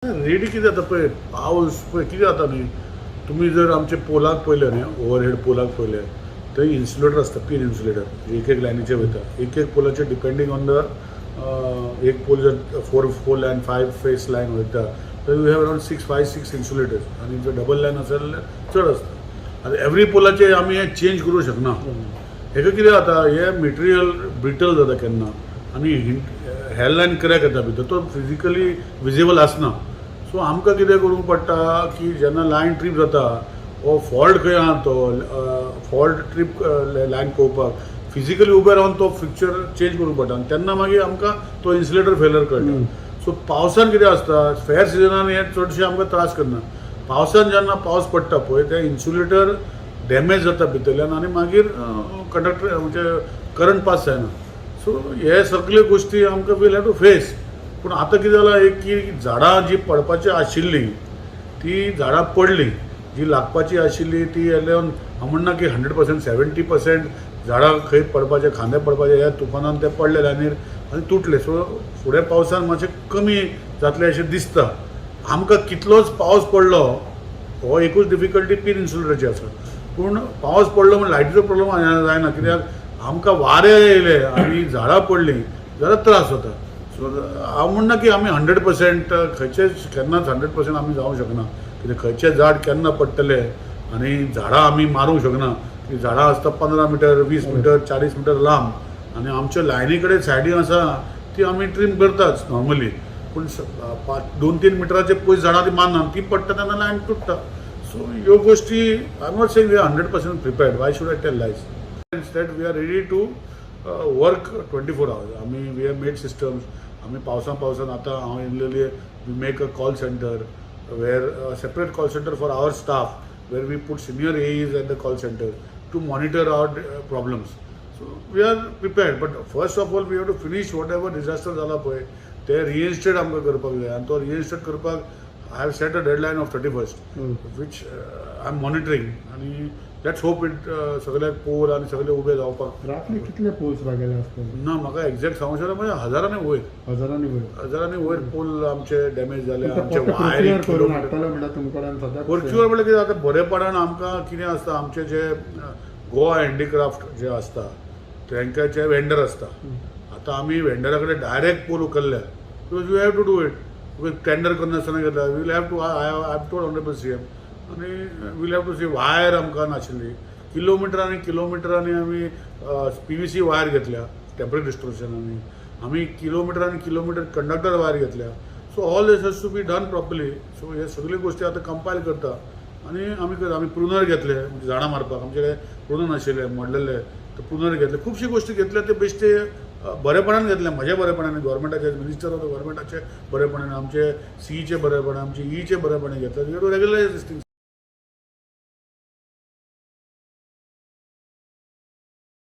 ready कितें जाता पळय पावस पळय कितें जाता न्ही तुमी जर आमचे पोलाक पळयले न्ही ओवरहेड पोलाक पळयले थंय इन्सुलेटर आसता पीन इन्सुलेटर एक एक लायनीचे वयता एक एक पोलाचेर डिपेंडींग ऑन द एक पोल जर 4 लायन 5 फेस लायन वयता तर यू हॅव अराउंड 5-6 इन्सुलेटर्स आनी जर डबल लायन आसा जाल्यार चड आसता आतां एवरी पोलाचेर आमी हें चेंज करूंक शकना हेका कितें जाता हे मटेरियल ब्रिटल जाता केन्ना आनी हेर लायन क्रॅक येता भितर तो फिजिकली विजिबल आसना सो आमकां कितें करूंक पडटा की जेन्ना लायन ट्रीप जाता वो फॉल्ट खंय आहा तो फॉल्ट ट्रीप लायन पळोवपाक फिजिकली उबे रावन तो फिक्चर चेंज करूंक पडटा आनी तेन्ना मागीर आमकां तो इन्सुलेटर फेलर कळटा सो पावसान कितें आसता फेर सिजनान हे चडशे आमकां त्रास करना पावसान जेन्ना पावस पडटा पळय ते इन्सुलेटर डॅमेज जाता भितरल्यान आनी मागीर कंडक्टर म्हणजे करंट पास जायना सो हे सगळे गोश्टी आमकां वील हॅव टू फेस पूण आतां कितें जालां एक की झाडां जी पडपाची आशिल्ली ती झाडां पडली जी लागपाची आशिल्ली ती येवन हांव म्हणना की 100% 70% झाडां खंय पडपाचे खांदे पडपाचे ह्या तुफानान ते पडले लायनीर आनी तुटले सो फुडें पावसान मातशें कमी जातलें अशें दिसता आमकां कितलोच पावस पडलो हो एकूच डिफिकल्टी पीन इन्सुलेटराची आसा पूण पावस पडलो म्हण लायटीचो प्रॉब्लम जायना कित्याक आमकां वारे येयले आनी झाडां पडलीं जाल्यार त्रास जाता सो हांव म्हणना की आमी 100% खंयचेच केन्नाच 100% आमी जावंक शकना कित्याक खंयचें झाड केन्ना पडटलें आनी झाडां आमी मारूंक शकना की झाडां आसता 15 मिटर 20 मिटर 40 मिटर लांब आनी आमच्या लायनी कडेन सायडीन आसा ती आमी ट्रीम करताच नॉर्मली पूण 2-3 मिटराचे पयस झाडां ती मारना ती पडटा तेन्ना लायन तुटता सो ह्यो गोश्टी I am not saying we are 100% prepared why should I tell lies instead we are ready to work 24 hours आमी वी हॅव मेड सिस्टम्स आमी पावसान आतां हांव इल्लेली we make a call centre where separate call centre for our staff where we put senior as at the call centre to monitor our problems so we are prepared but first of all we have to finish whatever disaster जाला पळय ते reinstate आमकां करपाक जाय आनी तो reinstate करपाक I have set a deadline of 31st वीच आय एम मॉनिटरींग आनी लेट्स होप इट सगळ्याक पोल आनी सगळे उबे जावपाक रातले कितले पोल्स लागले आसतले ना म्हाका एक्झॅक्ट सांगूंक शकना म्हणजे हजारांनी वयर पोल आमचे डॅमेज जाले आमचे वायरींग परच्युअर म्हळ्यार कितें जाता बरेपणान आमकां कितें आसता आमचे जे गोवा हँडीक्राफ्ट जे आसता तांकांचे वेंडर आसता आतां आमी वेंडरा कडेन डायरेक्ट पोल उखल्ल्या because you have to do it because tender करनासतना घेतला we'll have to I have told honourable CM आनी we'll have to see wire आमकां नाशिल्ली किलोमिटरांनी आमी PVC वायर घेतल्या टेम्पररी डिस्ट्रिब्युशनांनी आमी किलोमिटर कंडक्टर वायर घेतल्या so all this has to be done properly so हे सगळ्यो गोश्टी आतां कंपायल करता आनी आमी प्रुनर घेतले म्हणजे झाडां मारपाक आमचे कडेन प्रुनर नाशिल्ले मोडलेले तर प्रुनर घेतले खुबशी गोश्टी घेतल्या ते बेश्टे बरेपणान घेतले म्हज्या बरेपणान गव्हर्मेंटाचे मिनिस्टर ऑफ द गव्हर्मेंटाचे बरेपणान आमचे CEचे बरेपणान आमचे Eचे बरेपणान घेतले रेग्युलरायज दिस थिंग्स